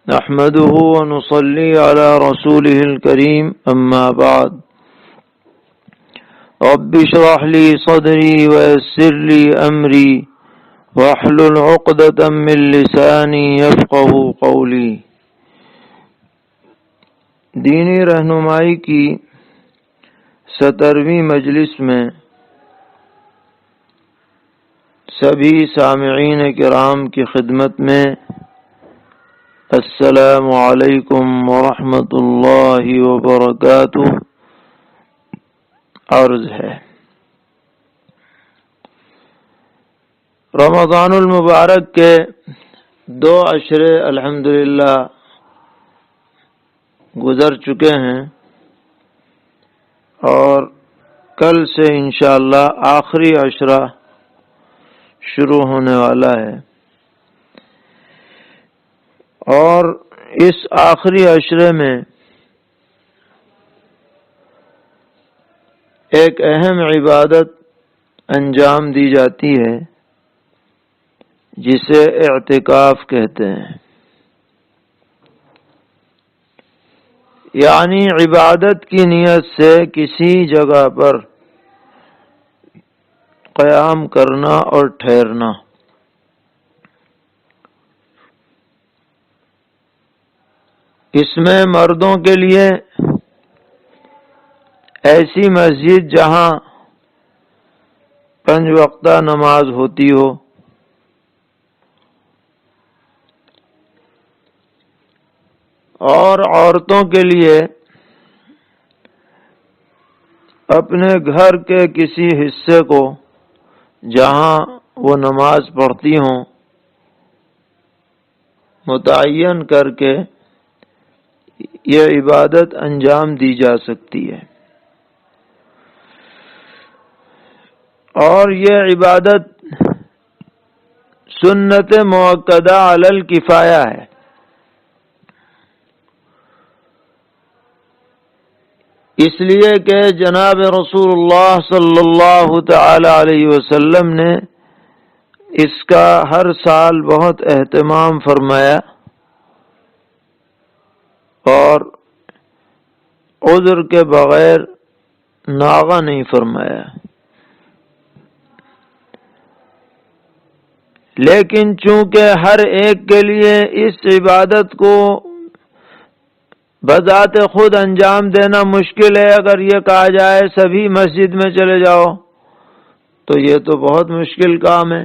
نحمده ونصلي على رسوله الكريم أما بعد رب اشرح لي صدري ويسر لي أمري واحلل عقدة من لساني يفقه قولي۔ دینی رہنمائی کی 17ویں مجلس میں سبھی سامعین کرام کی خدمت میں السلام علیکم ورحمۃ اللہ وبرکاتہ عرض ہے۔ رمضان المبارک کے 2 عشرے الحمدللہ گزر چکے ہیں اور کل سے انشاءاللہ آخری عشرہ شروع ہونے والا ہے، اور اس آخری عشرے میں ایک اہم عبادت انجام دی جاتی ہے جسے اعتکاف کہتے ہیں، یعنی عبادت کی نیت سے کسی جگہ پر قیام کرنا اور ٹھہرنا۔ اس میں مردوں کے لیے ایسی مسجد جہاں 5 وقتہ نماز ہوتی ہو، اور عورتوں کے لیے اپنے گھر کے کسی حصے کو جہاں وہ نماز پڑھتی ہوں متعین کر کے یہ عبادت انجام دی جا سکتی ہے، اور یہ عبادت سنت مؤکدہ علی الکفایہ ہے۔ اس لیے کہ جناب رسول اللہ صلی اللہ تعالی علیہ وسلم نے اس کا ہر سال بہت اہتمام فرمایا اور عذر کے بغیر ناغہ نہیں فرمایا، لیکن چونکہ ہر ایک کے لیے اس عبادت کو بذات خود انجام دینا مشکل ہے۔ اگر یہ کہا جائے سبھی مسجد میں چلے جاؤ تو یہ تو بہت مشکل کام ہے،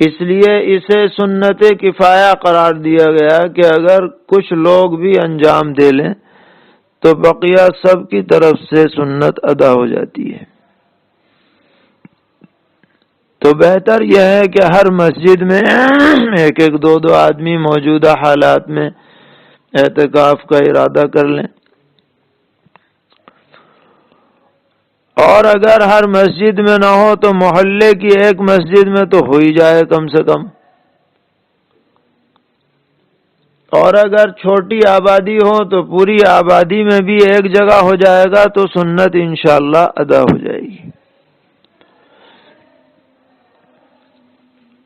اس لیے اسے سنت کفایہ قرار دیا گیا کہ اگر کچھ لوگ بھی انجام دے لیں تو بقیہ سب کی طرف سے سنت ادا ہو جاتی ہے۔ تو بہتر یہ ہے کہ ہر مسجد میں 1-2 آدمی موجودہ حالات میں اعتکاف کا ارادہ کر لیں، اور اگر ہر مسجد میں نہ ہو تو محلے کی ایک مسجد میں تو ہو ہی جائے کم سے کم، اور اگر چھوٹی آبادی ہو تو پوری آبادی میں بھی ایک جگہ ہو جائے گا تو سنت انشاءاللہ ادا ہو جائے گی۔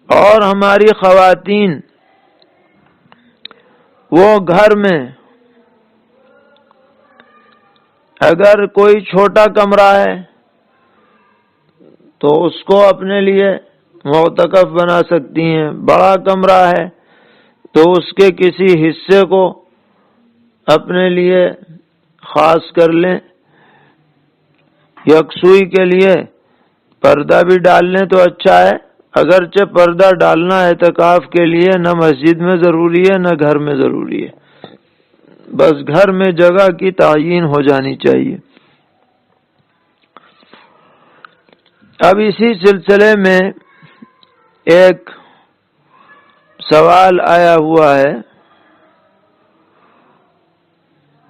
اور ہماری خواتین وہ گھر میں اگر کوئی چھوٹا کمرہ ہے تو اس کو اپنے لیے معتکف بنا سکتی ہیں، بڑا کمرہ ہے تو اس کے کسی حصے کو اپنے لیے خاص کر لیں۔ یکسوئی کے لیے پردہ بھی ڈال لیں تو اچھا ہے، اگرچہ پردہ ڈالنا اعتکاف کے لیے نہ مسجد میں ضروری ہے نہ گھر میں ضروری ہے، بس گھر میں جگہ کی تعیین ہو جانی چاہیے۔ اب اسی سلسلے میں ایک سوال آیا ہوا ہے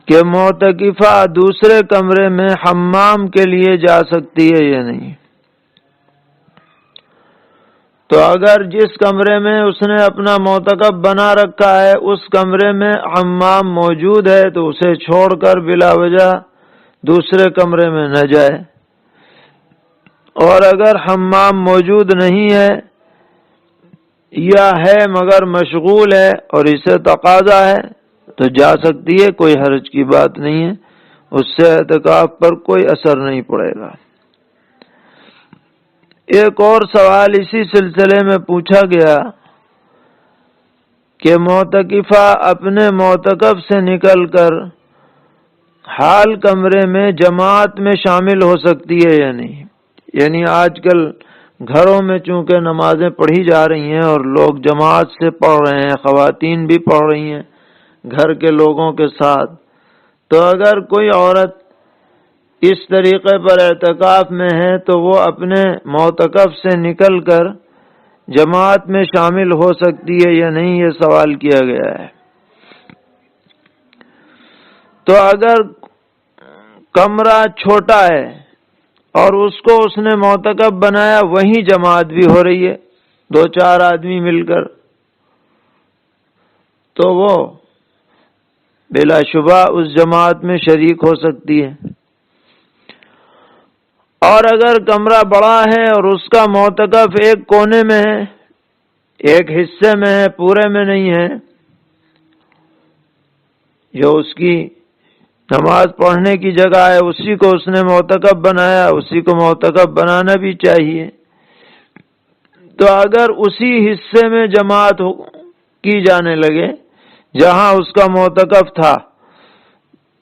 کہ معتکفہ دوسرے کمرے میں حمام کے لیے جا سکتی ہے یا نہیں؟ تو اگر جس کمرے میں اس نے اپنا معتکف بنا رکھا ہے اس کمرے میں حمام موجود ہے تو اسے چھوڑ کر بلا وجہ دوسرے کمرے میں نہ جائے، اور اگر حمام موجود نہیں ہے یا ہے مگر مشغول ہے اور اسے تقاضا ہے تو جا سکتی ہے، کوئی حرج کی بات نہیں ہے، اس سے اعتکاف پر کوئی اثر نہیں پڑے گا۔ ایک اور سوال اسی سلسلے میں پوچھا گیا کہ معتکفہ اپنے معتکف سے نکل کر حال کمرے میں جماعت میں شامل ہو سکتی ہے یا نہیں؟ یعنی آج کل گھروں میں چونکہ نمازیں پڑھی جا رہی ہیں اور لوگ جماعت سے پڑھ رہے ہیں، خواتین بھی پڑھ رہی ہیں گھر کے لوگوں کے ساتھ، تو اگر کوئی عورت اس طریقے پر اعتکاف میں ہے تو وہ اپنے معتکف سے نکل کر جماعت میں شامل ہو سکتی ہے یا نہیں، یہ سوال کیا گیا ہے۔ تو اگر کمرہ چھوٹا ہے اور اس کو اس نے معتکف بنایا، وہیں جماعت بھی ہو رہی ہے 2-4 آدمی مل کر، تو وہ بلا شبہ اس جماعت میں شریک ہو سکتی ہے۔ اور اگر کمرہ بڑا ہے اور اس کا معتکف ایک کونے میں ہے، ایک حصے میں ہے، پورے میں نہیں ہے، جو اس کی نماز پڑھنے کی جگہ ہے اسی کو اس نے معتکف بنایا، اسی کو معتکف بنانا بھی چاہیے۔ تو اگر اسی حصے میں جماعت کی جانے لگے جہاں اس کا معتکف تھا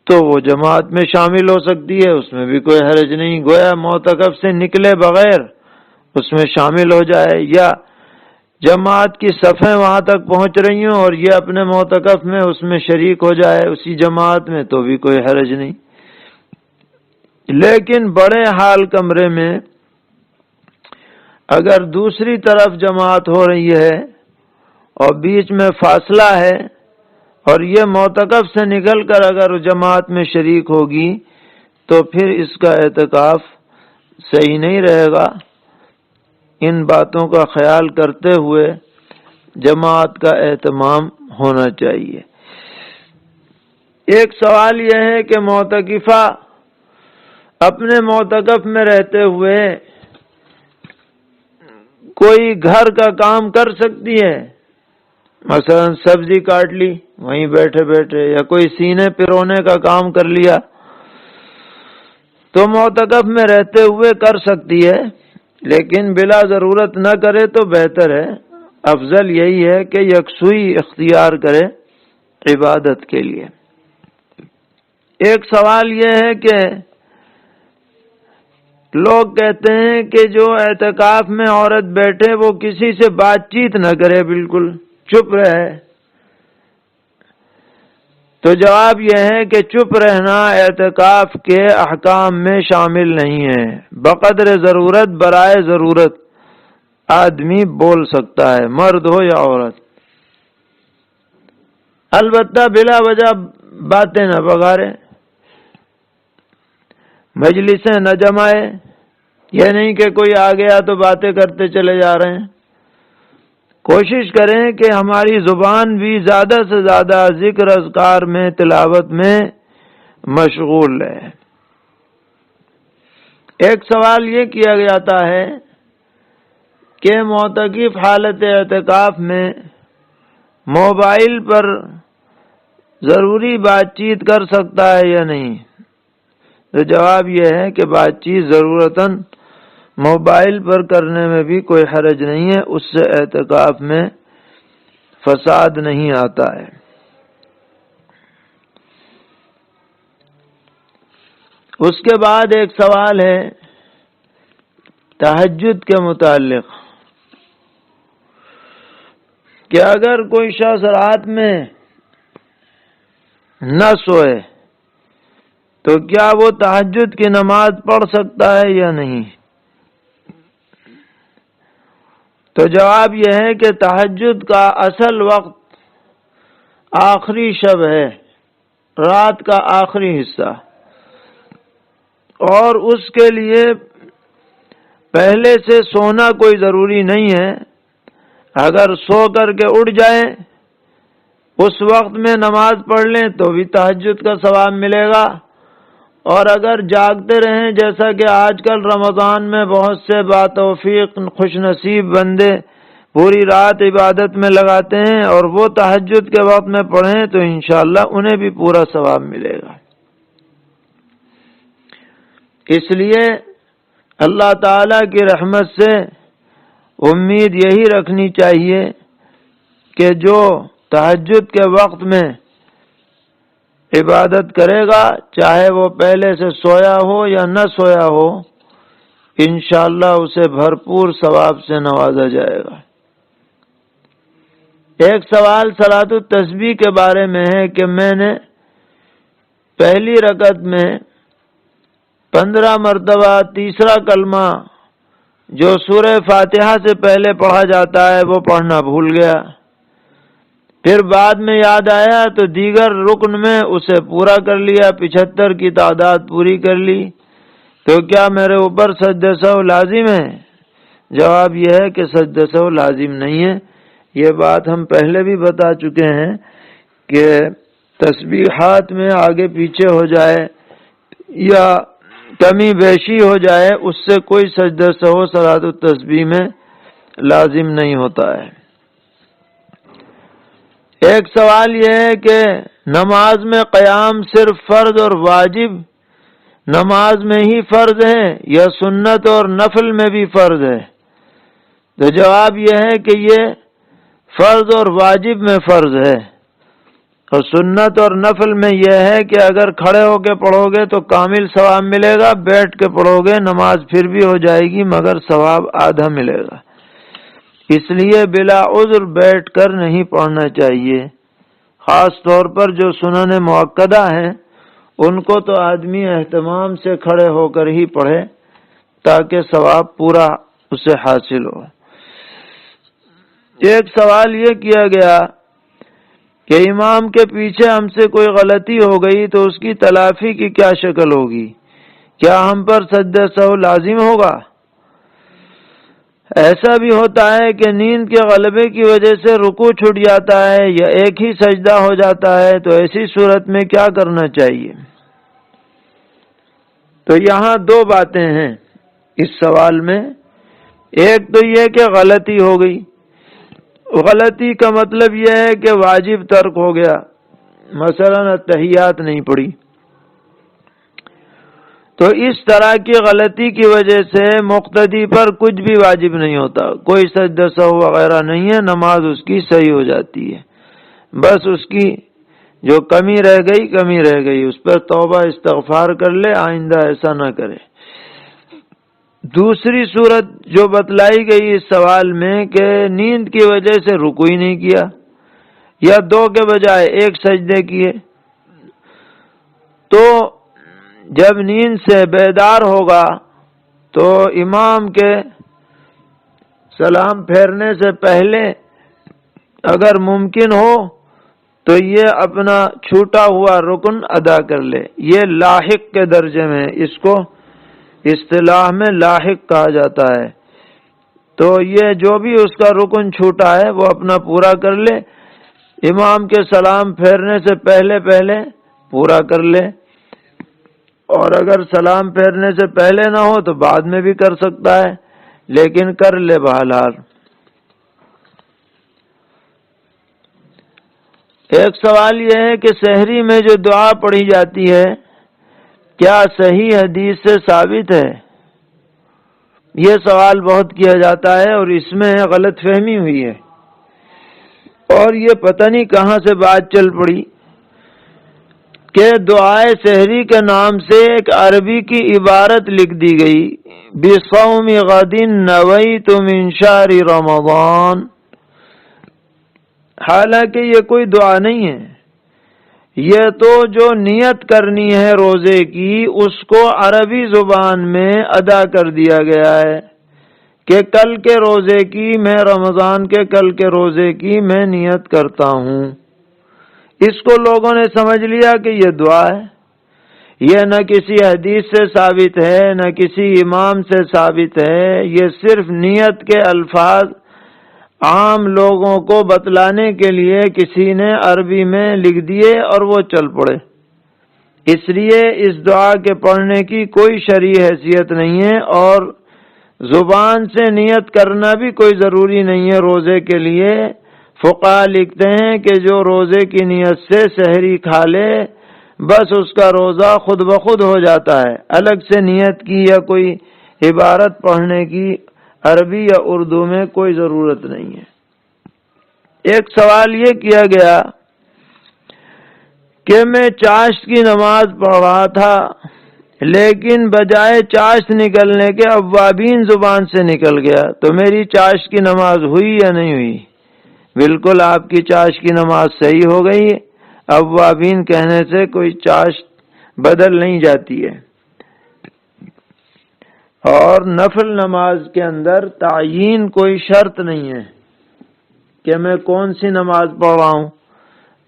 تو وہ جماعت میں شامل ہو سکتی ہے، اس میں بھی کوئی حرج نہیں، گویا معتکف سے نکلے بغیر اس میں شامل ہو جائے، یا جماعت کی صفیں وہاں تک پہنچ رہی ہوں اور یہ اپنے معتکف میں اس میں شریک ہو جائے اسی جماعت میں، تو بھی کوئی حرج نہیں۔ لیکن بڑے حال کمرے میں اگر دوسری طرف جماعت ہو رہی ہے اور بیچ میں فاصلہ ہے اور یہ معتکف سے نکل کر اگر جماعت میں شریک ہوگی تو پھر اس کا اعتکاف صحیح نہیں رہے گا۔ ان باتوں کا خیال کرتے ہوئے جماعت کا اہتمام ہونا چاہیے۔ ایک سوال یہ ہے کہ معتکفہ اپنے معتکف میں رہتے ہوئے کوئی گھر کا کام کر سکتی ہے، مثلا سبزی کاٹ لی وہیں بیٹھے بیٹھے، یا کوئی سینے پرونے کا کام کر لیا، تو معتکف میں رہتے ہوئے کر سکتی ہے، لیکن بلا ضرورت نہ کرے تو بہتر ہے۔ افضل یہی ہے کہ یکسوئی اختیار کرے عبادت کے لیے۔ ایک سوال یہ ہے کہ لوگ کہتے ہیں کہ جو اعتکاف میں عورت بیٹھے وہ کسی سے بات چیت نہ کرے، بالکل چپ رہے، تو جواب یہ ہے کہ چپ رہنا اعتکاف کے احکام میں شامل نہیں ہے۔ بقدر ضرورت، برائے ضرورت آدمی بول سکتا ہے، مرد ہو یا عورت، البتہ بلا وجہ باتیں نہ بگاڑے، مجلسیں نہ جمائے، یہ نہیں کہ کوئی آ گیا تو باتیں کرتے چلے جا رہے ہیں۔ کوشش کریں کہ ہماری زبان بھی زیادہ سے زیادہ ذکر اذکار میں، تلاوت میں مشغول ہے۔ ایک سوال یہ کیا جاتا ہے کہ معتکف حالت اعتکاف میں موبائل پر ضروری بات چیت کر سکتا ہے یا نہیں؟ تو جواب یہ ہے کہ بات چیت ضرورتاً موبائل پر کرنے میں بھی کوئی حرج نہیں ہے، اس سے اعتکاف میں فساد نہیں آتا ہے۔ اس کے بعد ایک سوال ہے تہجد کے متعلق کہ اگر کوئی شخص رات میں نہ سوئے تو کیا وہ تہجد کی نماز پڑھ سکتا ہے یا نہیں؟ تو جواب یہ ہے کہ تہجد کا اصل وقت آخری شب ہے، رات کا آخری حصہ، اور اس کے لیے پہلے سے سونا کوئی ضروری نہیں ہے۔ اگر سو کر کے اٹھ جائیں اس وقت میں نماز پڑھ لیں تو بھی تہجد کا ثواب ملے گا، اور اگر جاگتے رہیں جیسا کہ آج کل رمضان میں بہت سے باتوفیق خوش نصیب بندے پوری رات عبادت میں لگاتے ہیں اور وہ تہجد کے وقت میں پڑھیں تو انشاءاللہ انہیں بھی پورا ثواب ملے گا۔ اس لیے اللہ تعالی کی رحمت سے امید یہی رکھنی چاہیے کہ جو تہجد کے وقت میں عبادت کرے گا، چاہے وہ پہلے سے سویا ہو یا نہ سویا ہو، انشاءاللہ اسے بھرپور ثواب سے نوازا جائے گا۔ ایک سوال صلاۃ التسبیح کے بارے میں ہے کہ میں نے پہلی رکعت میں 15 مرتبہ تیسرا کلمہ جو سورہ فاتحہ سے پہلے پڑھا جاتا ہے وہ پڑھنا بھول گیا، پھر بعد میں یاد آیا تو دیگر رکن میں اسے پورا کر لیا، 75 کی تعداد پوری کر لی، تو کیا میرے اوپر سجدہ سہو لازم ہے؟ جواب یہ ہے کہ سجدہ سہو لازم نہیں ہے۔ یہ بات ہم پہلے بھی بتا چکے ہیں کہ تسبیحات میں آگے پیچھے ہو جائے یا کمی بیشی ہو جائے اس سے کوئی سجدہ سہو صلاۃ التسبیح میں لازم نہیں ہوتا ہے۔ ایک سوال یہ ہے کہ نماز میں قیام صرف فرض اور واجب نماز میں ہی فرض ہے یا سنت اور نفل میں بھی فرض ہے؟ تو جواب یہ ہے کہ یہ فرض اور واجب میں فرض ہے، اور سنت اور نفل میں یہ ہے کہ اگر کھڑے ہو کے پڑھو گے تو کامل ثواب ملے گا، بیٹھ کے پڑھو گے نماز پھر بھی ہو جائے گی مگر ثواب آدھا ملے گا۔ اس لیے بلا عذر بیٹھ کر نہیں پڑھنا چاہیے، خاص طور پر جو سنن مؤکدہ ہیں ان کو تو آدمی اہتمام سے کھڑے ہو کر ہی پڑھے تاکہ ثواب پورا اسے حاصل ہو۔ ایک سوال یہ کیا گیا کہ امام کے پیچھے ہم سے کوئی غلطی ہو گئی تو اس کی تلافی کی کیا شکل ہوگی؟ کیا ہم پر سجدہ سہو لازم ہوگا؟ ایسا بھی ہوتا ہے کہ نیند کے غلبے کی وجہ سے رکوع چھوٹ جاتا ہے یا ایک ہی سجدہ ہو جاتا ہے، تو ایسی صورت میں کیا کرنا چاہیے؟ تو یہاں دو باتیں ہیں اس سوال میں۔ ایک تو یہ کہ غلطی ہو گئی، غلطی کا مطلب یہ ہے کہ واجب ترک ہو گیا، مثلا التحیات نہیں پڑھی، تو اس طرح کی غلطی کی وجہ سے مقتدی پر کچھ بھی واجب نہیں ہوتا، کوئی سجدہ سہو وغیرہ نہیں ہے، نماز اس کی صحیح ہو جاتی ہے، بس اس کی جو کمی رہ گئی اس پر توبہ استغفار کر لے، آئندہ ایسا نہ کرے۔ دوسری صورت جو بتلائی گئی اس سوال میں کہ نیند کی وجہ سے رکوع ہی نہیں کیا یا 2 کے بجائے 1 سجدے کیے، تو جب نیند سے بیدار ہوگا تو امام کے سلام پھیرنے سے پہلے اگر ممکن ہو تو یہ اپنا چھوٹا ہوا رکن ادا کر لے۔ یہ لاحق کے درجے میں، اس کو اصطلاح میں لاحق کہا جاتا ہے، تو یہ جو بھی اس کا رکن چھوٹا ہے وہ اپنا پورا کر لے، امام کے سلام پھیرنے سے پہلے پورا کر لے، اور اگر سلام پھیرنے سے پہلے نہ ہو تو بعد میں بھی کر سکتا ہے، لیکن کر لے بہرحال۔ ایک سوال یہ ہے کہ سحری میں جو دعا پڑھی جاتی ہے کیا صحیح حدیث سے ثابت ہے؟ یہ سوال بہت کیا جاتا ہے اور اس میں غلط فہمی ہوئی ہے، اور یہ پتہ نہیں کہاں سے بات چل پڑی کہ دعائے سحری کے نام سے ایک عربی کی عبارت لکھ دی گئی، بِصَوْمِ غَدٍ نَوَيْتُ مِنْ شَهْرِ رَمَضَانَ، حالانکہ یہ کوئی دعا نہیں ہے، یہ تو جو نیت کرنی ہے روزے کی اس کو عربی زبان میں ادا کر دیا گیا ہے کہ کل کے روزے کی، میں رمضان کے کل کے روزے کی میں نیت کرتا ہوں۔ اس کو لوگوں نے سمجھ لیا کہ یہ دعا ہے، یہ نہ کسی حدیث سے ثابت ہے نہ کسی امام سے ثابت ہے، یہ صرف نیت کے الفاظ عام لوگوں کو بتلانے کے لیے کسی نے عربی میں لکھ دیے اور وہ چل پڑے، اس لیے اس دعا کے پڑھنے کی کوئی شرعی حیثیت نہیں ہے، اور زبان سے نیت کرنا بھی کوئی ضروری نہیں ہے روزے کے لیے۔ فقہا لکھتے ہیں کہ جو روزے کی نیت سے سحری کھا لے بس اس کا روزہ خود بخود ہو جاتا ہے، الگ سے نیت کی یا کوئی عبارت پڑھنے کی عربی یا اردو میں کوئی ضرورت نہیں ہے۔ ایک سوال یہ کیا گیا کہ میں چاشت کی نماز پڑھ رہا تھا لیکن بجائے چاشت نکلنے کے اوابین زبان سے نکل گیا، تو میری چاشت کی نماز ہوئی یا نہیں ہوئی؟ بالکل آپ کی چاشت کی نماز صحیح ہو گئی ہے، اوابین کہنے سے کوئی چاشت بدل نہیں جاتی ہے۔ اور نفل نماز کے اندر تعیین کوئی شرط نہیں ہے کہ میں کون سی نماز پڑھ رہا ہوں،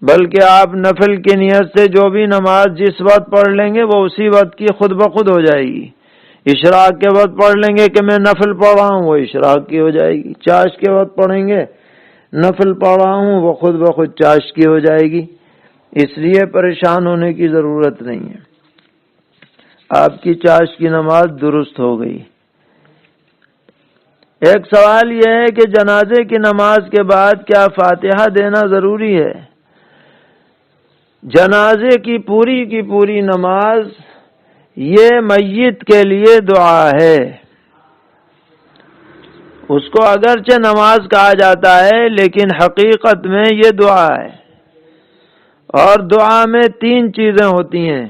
بلکہ آپ نفل کی نیت سے جو بھی نماز جس وقت پڑھ لیں گے وہ اسی وقت کی خود بخود ہو جائے گی۔ اشراق کے وقت پڑھ لیں گے کہ میں نفل پڑھ رہا ہوں، وہ اشراق کی ہو جائے گی۔ چاشت کے وقت پڑھیں گے نفل پڑھ رہا ہوں، وہ خود بخود چاشت کی ہو جائے گی۔ اس لیے پریشان ہونے کی ضرورت نہیں ہے، آپ کی چاشت کی نماز درست ہو گئی۔ ایک سوال یہ ہے کہ جنازے کی نماز کے بعد کیا فاتحہ دینا ضروری ہے؟ جنازے کی پوری نماز یہ میت کے لیے دعا ہے، اس کو اگرچہ نماز کہا جاتا ہے لیکن حقیقت میں یہ دعا ہے۔ اور دعا میں 3 چیزیں ہوتی ہیں،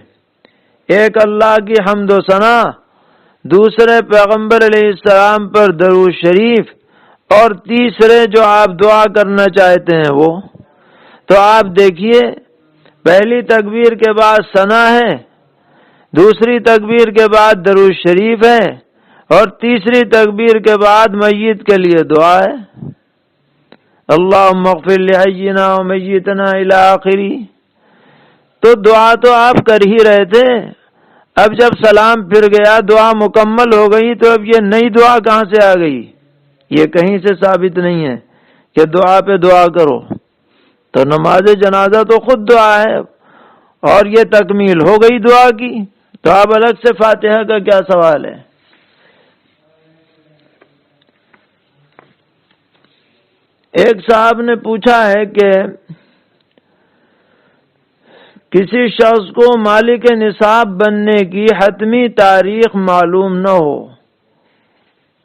ایک اللہ کی حمد و ثنا، دوسرے پیغمبر علیہ السلام پر درود شریف، اور تیسرے جو آپ دعا کرنا چاہتے ہیں وہ۔ تو آپ دیکھیے پہلی تکبیر کے بعد ثنا ہے، دوسری تکبیر کے بعد درود شریف ہے، اور تیسری تکبیر کے بعد میت کے لیے دعا ہے، اللہم اغفر لحینا و میتنا الی آخری۔ تو دعا تو آپ کر ہی رہے تھے، اب جب سلام پھر گیا دعا مکمل ہو گئی تو اب یہ نئی دعا کہاں سے آ گئی؟ یہ کہیں سے ثابت نہیں ہے کہ دعا پہ دعا کرو۔ تو نماز جنازہ تو خود دعا ہے اور یہ تکمیل ہو گئی دعا کی، تو اب الگ سے فاتحہ کا کیا سوال ہے؟ ایک صاحب نے پوچھا ہے کہ کسی شخص کو مالک نصاب بننے کی حتمی تاریخ معلوم نہ ہو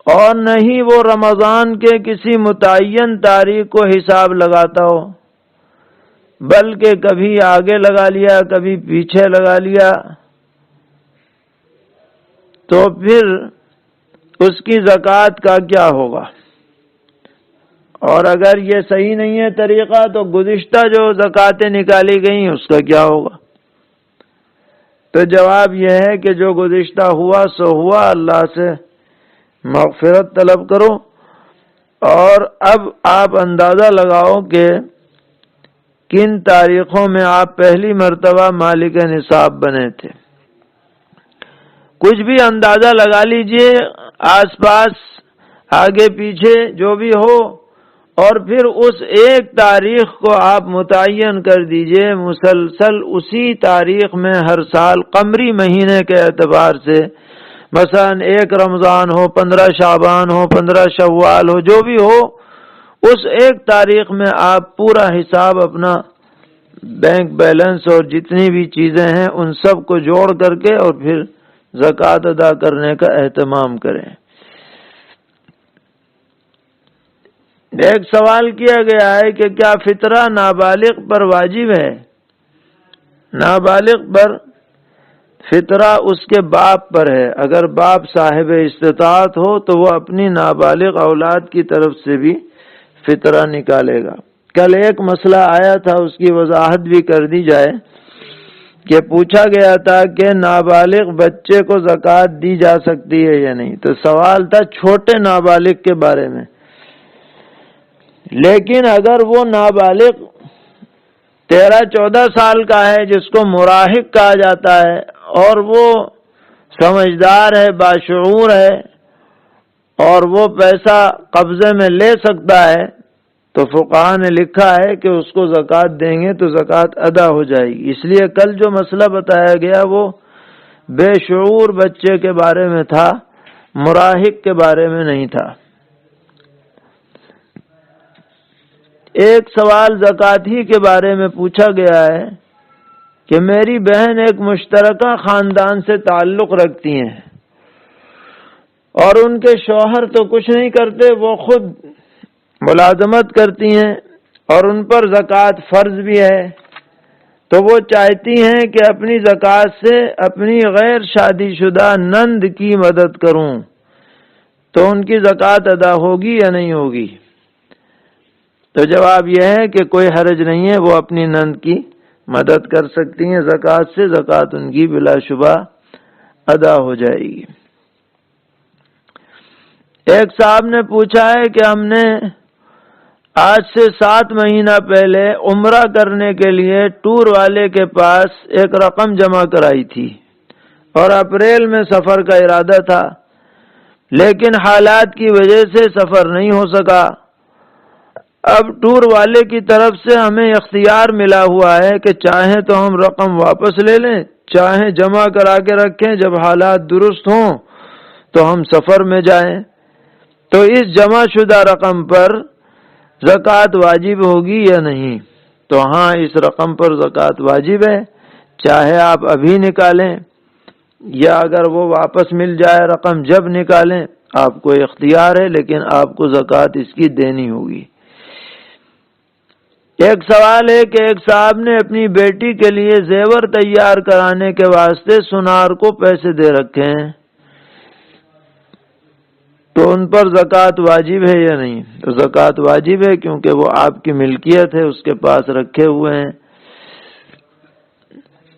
اور نہ ہی وہ رمضان کے کسی متعین تاریخ کو حساب لگاتا ہو، بلکہ کبھی آگے لگا لیا کبھی پیچھے لگا لیا، تو پھر اس کی زکوٰۃ کا کیا ہوگا؟ اور اگر یہ صحیح نہیں ہے طریقہ تو گزشتہ جو زکوٰتیں نکالی گئیں اس کا کیا ہوگا؟ تو جواب یہ ہے کہ جو گزشتہ ہوا سو ہوا، اللہ سے مغفرت طلب کرو، اور اب آپ اندازہ لگاؤ کہ کن تاریخوں میں آپ پہلی مرتبہ مالک نصاب بنے تھے۔ کچھ بھی اندازہ لگا لیجئے، آس پاس آگے پیچھے جو بھی ہو، اور پھر اس ایک تاریخ کو آپ متعین کر دیجئے، مسلسل اسی تاریخ میں ہر سال قمری مہینے کے اعتبار سے، مثلا 1 رمضان ہو، 15 شعبان ہو، 15 شوال ہو، جو بھی ہو، اس ایک تاریخ میں آپ پورا حساب اپنا بینک بیلنس اور جتنی بھی چیزیں ہیں ان سب کو جوڑ کر کے اور پھر زکوٰۃ ادا کرنے کا اہتمام کریں۔ ایک سوال کیا گیا ہے کہ کیا فطرہ نابالغ پر واجب ہے؟ نابالغ پر فطرہ اس کے باپ پر ہے، اگر باپ صاحب استطاعت ہو تو وہ اپنی نابالغ اولاد کی طرف سے بھی فطرہ نکالے گا۔ کل ایک مسئلہ آیا تھا، اس کی وضاحت بھی کر دی جائے کہ پوچھا گیا تھا کہ نابالغ بچے کو زکوٰۃ دی جا سکتی ہے یا نہیں، تو سوال تھا چھوٹے نابالغ کے بارے میں، لیکن اگر وہ نابالغ 13-14 سال کا ہے جس کو مراہق کہا جاتا ہے اور وہ سمجھدار ہے، باشعور ہے اور وہ پیسہ قبضے میں لے سکتا ہے، تو فقہا نے لکھا ہے کہ اس کو زکوٰۃ دیں گے تو زکوٰۃ ادا ہو جائے گی۔ اس لیے کل جو مسئلہ بتایا گیا وہ بے شعور بچے کے بارے میں تھا، مراہق کے بارے میں نہیں تھا۔ ایک سوال زکوٰۃ ہی کے بارے میں پوچھا گیا ہے کہ میری بہن ایک مشترکہ خاندان سے تعلق رکھتی ہیں اور ان کے شوہر تو کچھ نہیں کرتے، وہ خود ملازمت کرتی ہیں اور ان پر زکوٰۃ فرض بھی ہے، تو وہ چاہتی ہیں کہ اپنی زکوٰۃ سے اپنی غیر شادی شدہ نند کی مدد کروں، تو ان کی زکوٰۃ ادا ہوگی یا نہیں ہوگی؟ تو جواب یہ ہے کہ کوئی حرج نہیں ہے، وہ اپنی نند کی مدد کر سکتی ہیں زکوٰۃ سے، زکوٰۃ ان کی بلا شبہ ادا ہو جائے گی۔ ایک صاحب نے پوچھا ہے کہ ہم نے آج سے 7 مہینہ پہلے عمرہ کرنے کے لیے ٹور والے کے پاس ایک رقم جمع کرائی تھی اور اپریل میں سفر کا ارادہ تھا، لیکن حالات کی وجہ سے سفر نہیں ہو سکا۔ اب ٹور والے کی طرف سے ہمیں اختیار ملا ہوا ہے کہ چاہیں تو ہم رقم واپس لے لیں، چاہیں جمع کرا کے رکھیں، جب حالات درست ہوں تو ہم سفر میں جائیں، تو اس جمع شدہ رقم پر زکوٰۃ واجب ہوگی یا نہیں؟ تو ہاں، اس رقم پر زکوٰۃ واجب ہے، چاہے آپ ابھی نکالیں یا اگر وہ واپس مل جائے رقم جب نکالیں، آپ کو اختیار ہے، لیکن آپ کو زکوٰۃ اس کی دینی ہوگی۔ ایک سوال ہے کہ ایک صاحب نے اپنی بیٹی کے لیے زیور تیار کرانے کے واسطے سونار کو پیسے دے رکھے ہیں، تو ان پر زکوٰۃ واجب ہے یا نہیں؟ تو زکوٰۃ واجب ہے، کیونکہ وہ آپ کی ملکیت ہے، اس کے پاس رکھے ہوئے ہیں،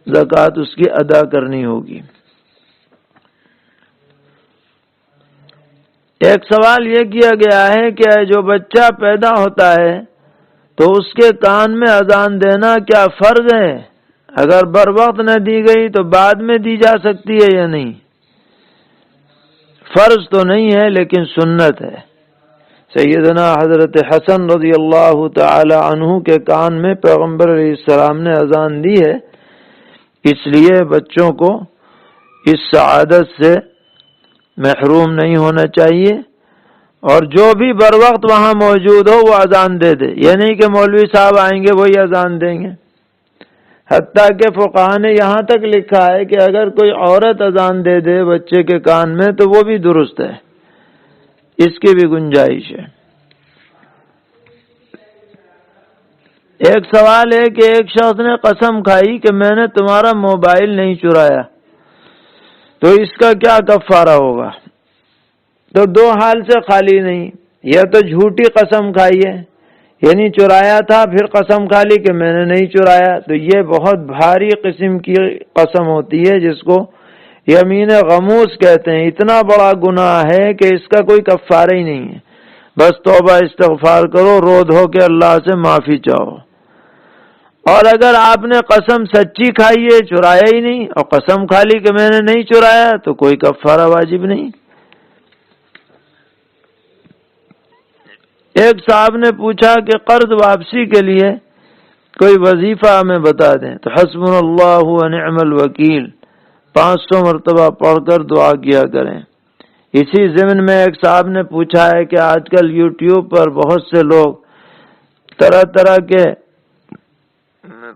زکوٰۃ اس کی ادا کرنی ہوگی۔ ایک سوال یہ کیا گیا ہے کہ جو بچہ پیدا ہوتا ہے تو اس کے کان میں اذان دینا کیا فرض ہے؟ اگر بر وقت نہ دی گئی تو بعد میں دی جا سکتی ہے یا نہیں؟ فرض تو نہیں ہے، لیکن سنت ہے۔ سیدنا حضرت حسن رضی اللہ تعالی عنہ کے کان میں پیغمبر علیہ السلام نے اذان دی ہے، اس لیے بچوں کو اس سعادت سے محروم نہیں ہونا چاہیے، اور جو بھی بر وقت وہاں موجود ہو وہ اذان دے دے، یہ نہیں کہ مولوی صاحب آئیں گے وہی اذان دیں گے۔ حتیٰ کہ فقہاء نے یہاں تک لکھا ہے کہ اگر کوئی عورت اذان دے دے بچے کے کان میں تو وہ بھی درست ہے، اس کی بھی گنجائش ہے۔ ایک سوال ہے کہ ایک شخص نے قسم کھائی کہ میں نے تمہارا موبائل نہیں چرایا، تو اس کا کیا کفارہ ہوگا؟ تو 2 حال سے خالی نہیں، یا تو جھوٹی قسم کھائی ہے، یعنی چرایا تھا پھر قسم کھا لی کہ میں نے نہیں چرایا، تو یہ بہت بھاری قسم کی قسم ہوتی ہے جس کو یمین غموس کہتے ہیں، اتنا بڑا گناہ ہے کہ اس کا کوئی کفارہ ہی نہیں ہے، بس توبہ استغفار کرو، رو دھو کے اللہ سے معافی چاہو۔ اور اگر آپ نے قسم سچی کھائی ہے، چرایا ہی نہیں، اور قسم کھا لی کہ میں نے نہیں چرایا، تو کوئی کفارہ واجب نہیں۔ ایک صاحب نے پوچھا کہ قرض واپسی کے لیے کوئی وظیفہ ہمیں بتا دیں، تو حسبنا اللہ و نعم الوکیل 500 مرتبہ پڑھ کر دعا کیا کریں۔ اسی ضمن میں ایک صاحب نے پوچھا ہے کہ آج کل یوٹیوب پر بہت سے لوگ طرح طرح کے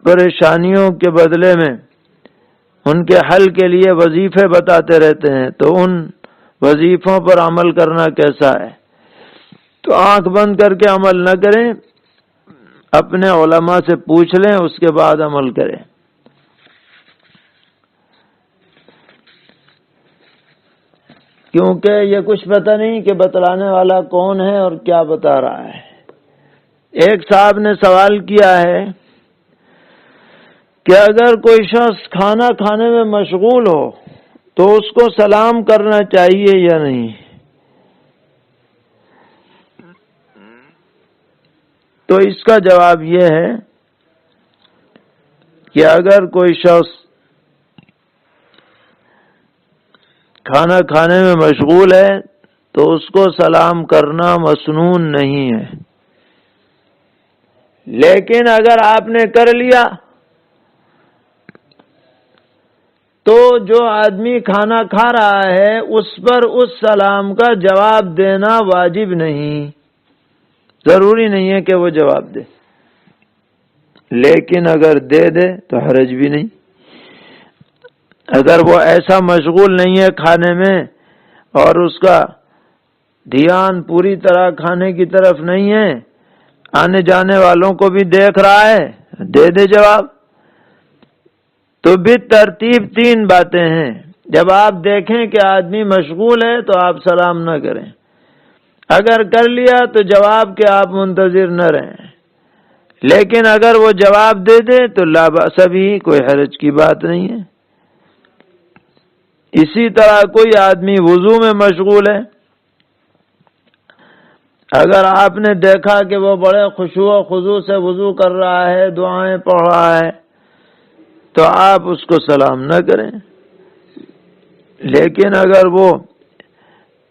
پریشانیوں کے بدلے میں ان کے حل کے لیے وظیفے بتاتے رہتے ہیں، تو ان وظیفوں پر عمل کرنا کیسا ہے؟ تو آنکھ بند کر کے عمل نہ کریں، اپنے علماء سے پوچھ لیں، اس کے بعد عمل کریں۔ کیونکہ یہ کچھ پتہ نہیں کہ بتلانے والا کون ہے اور کیا بتا رہا ہے۔ ایک صاحب نے سوال کیا ہے کہ اگر کوئی شخص کھانا کھانے میں مشغول ہو تو اس کو سلام کرنا چاہیے یا نہیں؟ تو اس کا جواب یہ ہے کہ اگر کوئی شخص کھانا کھانے میں مشغول ہے تو اس کو سلام کرنا مسنون نہیں ہے، لیکن اگر آپ نے کر لیا تو جو آدمی کھانا کھا رہا ہے اس پر اس سلام کا جواب دینا واجب نہیں، ضروری نہیں ہے کہ وہ جواب دے، لیکن اگر دے دے تو حرج بھی نہیں۔ اگر وہ ایسا مشغول نہیں ہے کھانے میں اور اس کا دھیان پوری طرح کھانے کی طرف نہیں ہے، آنے جانے والوں کو بھی دیکھ رہا ہے، دے دے جواب۔ تو بھی ترتیب 3 باتیں ہیں۔ جب آپ دیکھیں کہ آدمی مشغول ہے تو آپ سلام نہ کریں، اگر کر لیا تو جواب کے آپ منتظر نہ رہیں، لیکن اگر وہ جواب دے دے تو لا بأس بھی، کوئی حرج کی بات نہیں ہے۔ اسی طرح کوئی آدمی وضو میں مشغول ہے، اگر آپ نے دیکھا کہ وہ بڑے خشوع و خضوع سے وضو کر رہا ہے، دعائیں پڑھ رہا ہے، تو آپ اس کو سلام نہ کریں، لیکن اگر وہ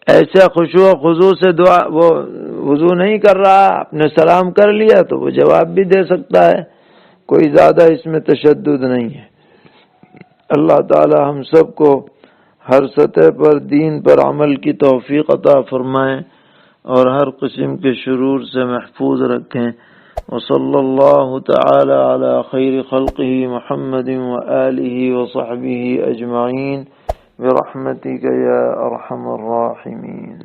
ایسے خشوع و خضوع سے وہ وضو نہیں کر رہا، آپ نے سلام کر لیا تو وہ جواب بھی دے سکتا ہے، کوئی زیادہ اس میں تشدد نہیں ہے۔ اللہ تعالی ہم سب کو ہر سطح پر دین پر عمل کی توفیق عطا فرمائیں اور ہر قسم کے شرور سے محفوظ رکھیں۔ وصلی اللہ تعالی علی خیر خلقہ محمد وآلہ وصحبہ اجمعین برحمتک یا ارحم الراحمین۔